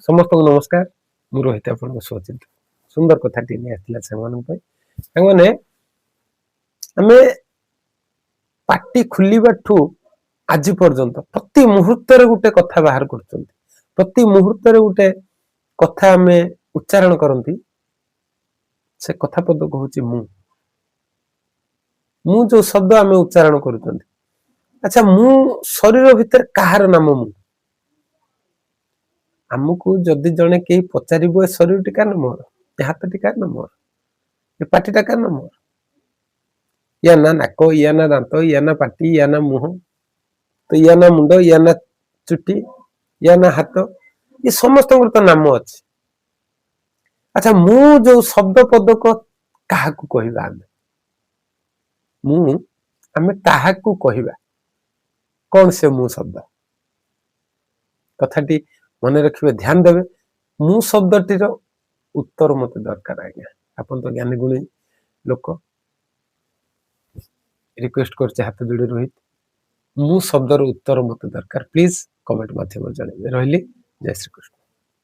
समस्त को नमस्कार मु रोहित आपन सुचित सुंदर कथाटी नहीं आसला से आमे पार्टी खुलिबा ठू आज पर्यंत प्रति मुहूर्त गोटे कथा बाहर कर प्रति मुहूर्त गोटे कथा आमे उच्चारण करती से कथा पदक हूँ मु जो शब्द आमे उच्चारण कर अच्छा मु शरीर भितर कहार नाम मु आमको जदि जड़े कहीं पचार शरीर टिका ना मोर ये हाथ टिका ना मोर ये पाटी टा ना मोर या ना नाक या ना दांत या ना पाटी या ना मुह तो या ना मुंड या ना चुटी या ना हाथ ये समस्त तो नाम अच्छे। अच्छा मु जो शब्द पदक क्या कहवा आमे क्या कहवा कौन से मु शब्द कथाटी मन रखिए ध्यान देवे मु शब्दटीर उत्तर मत दरकार आज्ञा आपन तो ज्ञानी गुणी लोक रिक्वेस्ट कर हाथ जोड़ी रोहित मु शब्दर उत्तर मत दरकार प्लीज कमेंट माध्यम जनइबे रही जय श्री कृष्ण।